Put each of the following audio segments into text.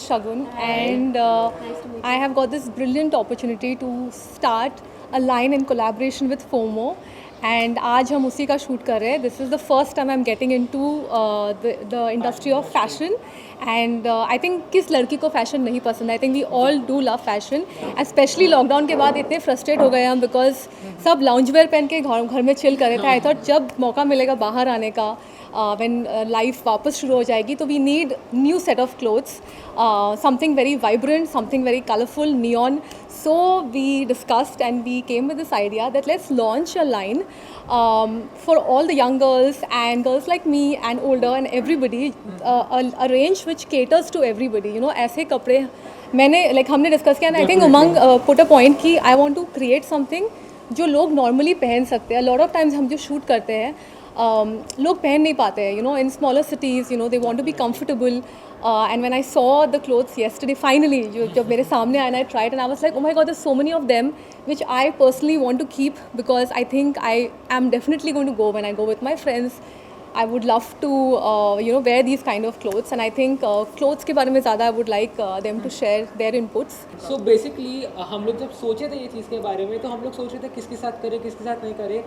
is Shagun, and I have got this brilliant opportunity to start a line in collaboration with FOMO. And आज हम उसी का shoot कर रहे हैं. This is the first time I'm getting into the industry of fashion. And I think किस लड़की को fashion नहीं पसंद है. I think we all do love fashion. Especially lockdown के बाद इतने frustrate हो गए हम because सब loungewear पहन के घर में chill कर रहे थे. I thought जब मौका मिलेगा बाहर आने का, when life वापस शुरू हो जाएगी, तो we need new set of clothes, something very vibrant, something very colorful, neon. So we discussed and we came with this idea that let's launch a line for all the young girls and girls like me and older and everybody, a range which caters to everybody. You know, ऐसे कपड़े मैंने हमने discuss किया. I think Umang put a point कि I want to create something जो लोग normally पहन सकते हैं. A lot of times हम जो shoot करते हैं लोग पहन नहीं पाते हैं. You know, in smaller cities, you know, they want to be comfortable. And when I saw the clothes yesterday, finally, जब मेरे सामने आया, and I tried, and I was like, oh my God, there's so many of them, which I personally want to keep because I think I am definitely going to go when I go with my friends. I would love to, wear these kind of clothes, and I think clothes के बारे में ज़्यादा I would like them to share their inputs. So basically, हम लोग जब सोचे थे ये चीज़ के बारे में, तो हम लोग सोच रहे थे किसके साथ करें, किसके साथ नहीं करें.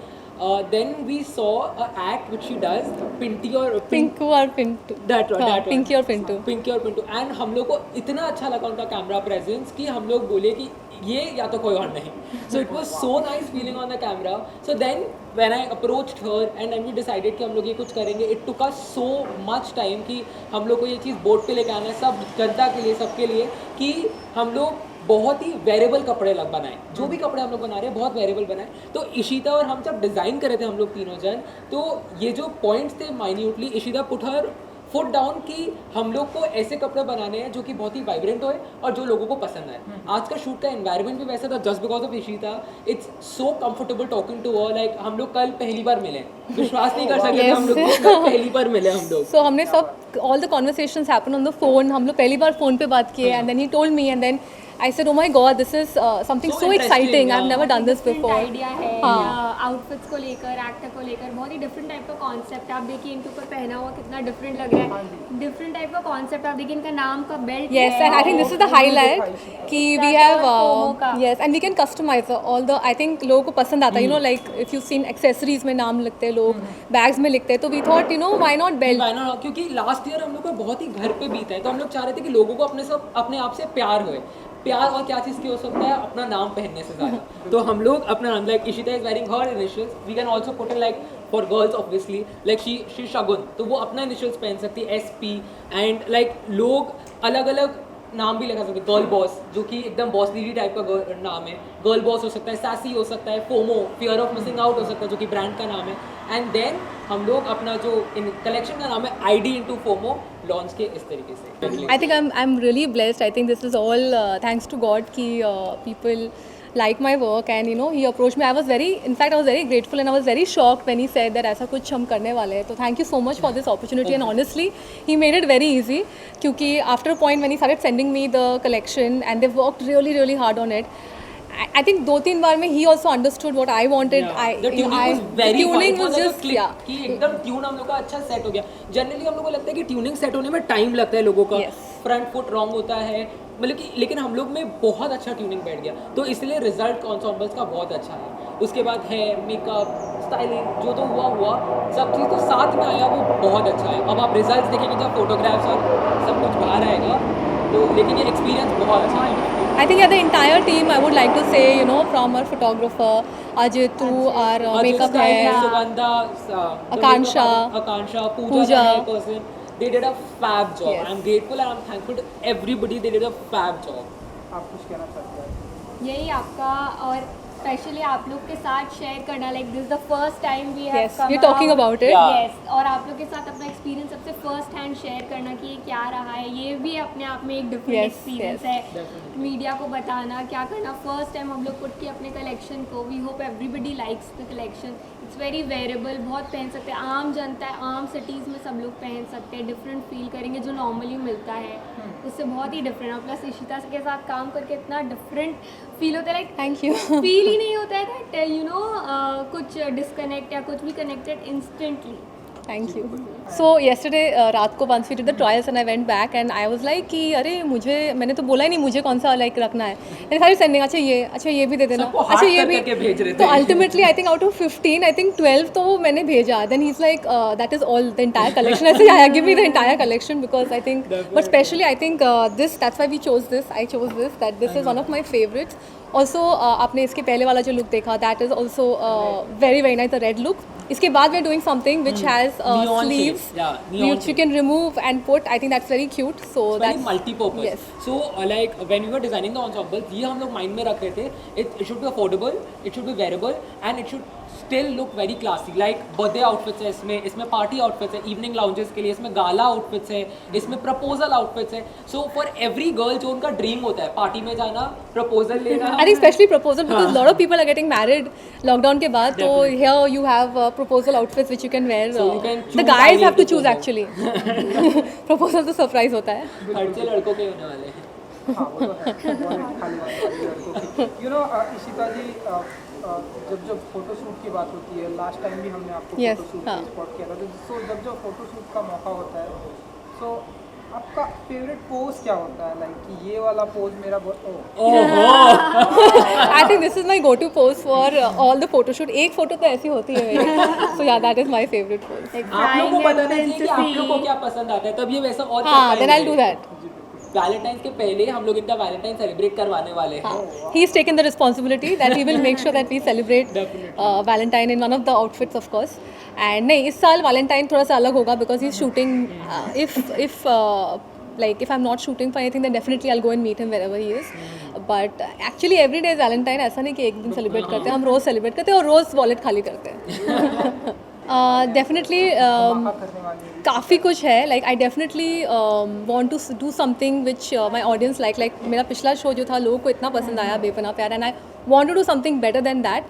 Then we saw a act which she does, Pinky or Pintu. That one. Pinky or Pintu. And हम लोग को इतना अच्छा लगा उनका कैमरा प्रेजेंस कि हम लोग बोले कि ये या तो कोई और नहीं. So it was so nice feeling on the camera. So then when I approached her and then we decided कि हम लोग ये कुछ करेंगे, it took us so much time कि हम लोग को ये चीज़ बोर्ड पे लेके आना है, सब जनता के लिए, सबके लिए, कि हम लोग बहुत ही वेरिएबल कपड़े बनाए. जो भी कपड़े हम लोग बना रहे हैं बहुत वेरिएबल बनाए. तो इशिता और हम जब डिज़ाइन कर रहे थे हम लोग तीनों जन, तो ये जो पॉइंट्स थे minutely Ishita put her foot down कि हम लोग को ऐसे कपड़े बनाने हैं जो कि बहुत ही वाइब्रेंट होए और जो लोगों को पसंद आए. आज का शूट का एनवायरनमेंट भी वैसा था just because of Ishita. It's so comfortable talking to her. Like हम लोग कल पहली बार मिले, विश्वास नहीं कर सकते हम लोग कल पहली बार मिले हम लोग. So हमने सब all the conversations happen on the phone. हम लोग पहली बार फ़ोन पे बात किए, and then he told me, and then I said, oh my God, this is something so exciting. I've never done this before. Idea है outfits को लेकर, actor को लेकर, बहुत ही डिफरेंट टाइप का कॉन्सेप्ट. आप देखिए इनके ऊपर पहना हुआ कितना डिफरेंट लग रहा है. डिफरेंट टाइप का कॉन्सेप्ट. आप देखिए इनका नाम का belt. Yes, and I think this is the highlight कि we have yes, and we can customize all the. I think लोगों को पसंद आता है. You know, like if you've seen accessories में नाम लिखते हैं लोग, bags में लिखते हैं. तो we thought, you know, why not belt? Why not? क्योंकि लास्ट ईयर हम लोग को बहुत ही घर पे बीता है, तो हम लोग चाह रहे थे कि लोगों को अपने आप से प्यार होए. प्यार और क्या चीज़ की हो सकता है अपना नाम पहनने से ज़्यादा. तो हम लोग अपना नाम, like Ishita is wearing her initials. We can also put in like for girls obviously, like she Shagun, तो वो अपना इनिशियल्स पहन सकती है, SP. एंड लाइक लोग अलग अलग नाम भी लगा सकते हैं. गर्ल बॉस, जो कि एकदम बॉस लीडी टाइप का नाम है. गर्ल बॉस हो सकता है, सैसी हो सकता है, FOMO, fear of missing out हो सकता है, जो कि ब्रांड का नाम है. एंड देन हम लोग अपना जो इन कलेक्शन का नाम है ID into FOMO लॉन्च के इस तरीके से. I think I'm really blessed. I think this is all thanks to God कि people like my work, and you know he approached me. I was very grateful, and I was very shocked when he said that ऐसा कुछ हम करने वाले हैं. तो thank you so much for this opportunity, and honestly he made it very easy क्योंकि after a point when he started sending me the collection and they've worked really hard on it. I think 2-3 बार में he also understood what I wanted. The tuning was just कि एकदम tune हम लोग का अच्छा set हो गया. Generally हम लोग को लगता है कि ट्यूनिंग सेट होने में टाइम लगता है लोगों का. फ्रंट फुट रॉन्ग होता है, मतलब कि, लेकिन हम लोग में बहुत अच्छा ट्यूनिंग बैठ गया. तो इसलिए रिजल्ट एंसेम्बल्स का बहुत अच्छा है. उसके बाद हेयर, मेकअप, स्टाइलिंग, जो तो हुआ सब चीज़ तो साथ में आया, वो बहुत अच्छा है. अब आप रिजल्ट देखेंगे जब फोटोग्राफ्स और सब कुछ बाहर आएगा, तो लेकिन ये एक्सपीरियंस बहुत अच्छा है. I think the entire team, I would like to say, you know, from our photographer Ajit to our makeup hair, Sugandha, Akansha, Pooja, person, they did a fab job. Yes. I'm grateful and I'm thankful to everybody. They did a fab job. आप कुछ कहना चाहते हैं? यही आपका और specially आप लोग के साथ शेयर करना, like this the first time we have yes, we're talking about it. Yes, और आप लोग के साथ अपना एक्सपीरियंस सबसे फर्स्ट हैंड शेयर करना कि ये क्या रहा है, ये भी अपने आप में एक डिफरेंट एक्सपीरियंस है. मीडिया को बताना क्या करना. फर्स्ट टाइम हम लोग पुट किए अपने कलेक्शन को. We hope everybody likes the collection. It's very wearable, बहुत पहन सकते हैं. आम जनता है, आम सिटीज़ में सब लोग पहन सकते हैं. डिफरेंट फील करेंगे जो नॉर्मली मिलता है उससे बहुत ही डिफरेंट. और प्लस इशिता के साथ काम करके इतना डिफरेंट फील होता है. Like Thank you. फील ही नहीं होता है दैट यू नो कुछ डिस्कनेक्ट या कुछ भी connected instantly. Thank you. So yesterday रात को once we did the trials and I went back and I was like कि अरे मैंने तो बोला ही नहीं मुझे कौन सा like रखना है, मैंने सारी सेंडिंग अच्छा ये भी दे देना, सबको अच्छा hard ये कर भी, करके भेज रहे तो थे। ultimately I think out of 15 I think 12 तो मैंने भेजा, then he's like that is all the entire collection, I said yeah give me the entire collection because I think but especially I think that's why we chose this, I chose this, that this is one of my favorites. Also आपने इसके पहले वाला जो look देखा that is also very very nice, the red look. इसके बाद we're doing something which has Neon sleeves shades, yeah, neon which you can remove and put. I think that's very cute. So It's very that's multi-purpose. Yes. So like when we were designing the ensemble, ये हम लोग mind में रख रहे थे. It should be affordable, it should be wearable, and it should still look very classy. Like birthday outfits है इसमें party outfits है, evening lounges के लिए इसमें gala outfits है, इसमें proposal outfits है. So for every girl जो उनका dream होता है party में जाना, proposal लेना. I think especially proposal because a lot of people are getting married lockdown के बाद, तो here you have proposal outfits which you can wear. So you can The choose guys any have to choose proposal. actually. Proposal तो surprise होता है. खर्चे लड़कों के होने वाले हैं. हाँ वो तो है, बहुत खाली बात है लड़कों की। You know, इशिता जी, जब फोटोशूट की बात होती है, लास्ट टाइम भी हमने आपको Yes, फोटोशूट हाँ. पे स्पॉट किया था, तो जब फोटोशूट का मौका होता है, सो आपका फेवरेट पोज क्या होता है? लाइक कि ये वाला पोज मेरा I think this is my go-to pose for all the photo shoot. एक फोटो तो ऐसी होती है मेरी. So yeah, that is my favorite pose. आप लोग को बताना चाहिए कि आप लोग को क्या पसंद आता है, तब ये वैसा और हाँ, then I'll do that. Valentine's के पहले हम लोग इनका वैलेंटाइन सेलिब्रेट करवाने वाले हैं. He's taken the responsibility that he will make sure that we celebrate Valentine in one of the outfits, of course. And नहीं, इस साल Valentine थोड़ा सा अलग होगा because he's shooting. If I'm not shooting for anything, then definitely I'll go and meet him wherever he is. But actually every day is Valentine. ऐसा नहीं कि एक दिन celebrate करते हैं, हम रोज़ celebrate करते हैं और रोज़ wallet खाली करते हैं. Definitely करने वाली है? काफ़ी कुछ है. Like I definitely want to do something which my audience like मेरा पिछला शो जो था लोगों को इतना पसंद आया बेपना प्यार, and I want to do something better than that.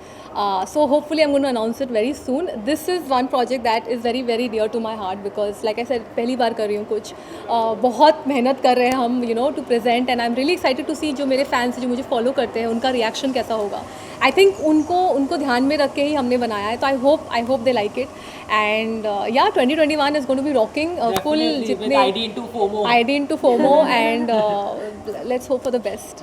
So hopefully I'm going to announce it very soon. This is one project that is very very dear to my heart because like I said पहली बार कर रही हूँ कुछ, बहुत मेहनत कर रहे हैं हम to present, and I'm really excited to see जो मेरे fans जो मुझे follow करते हैं उनका reaction कैसा होगा. I think उनको ध्यान में रख के ही हमने बनाया है, तो I hope they like it. And yeah, 2021 is going to be rocking full Definitely, with जितने ID into FOMO. ID into FOMO and let's hope for the best.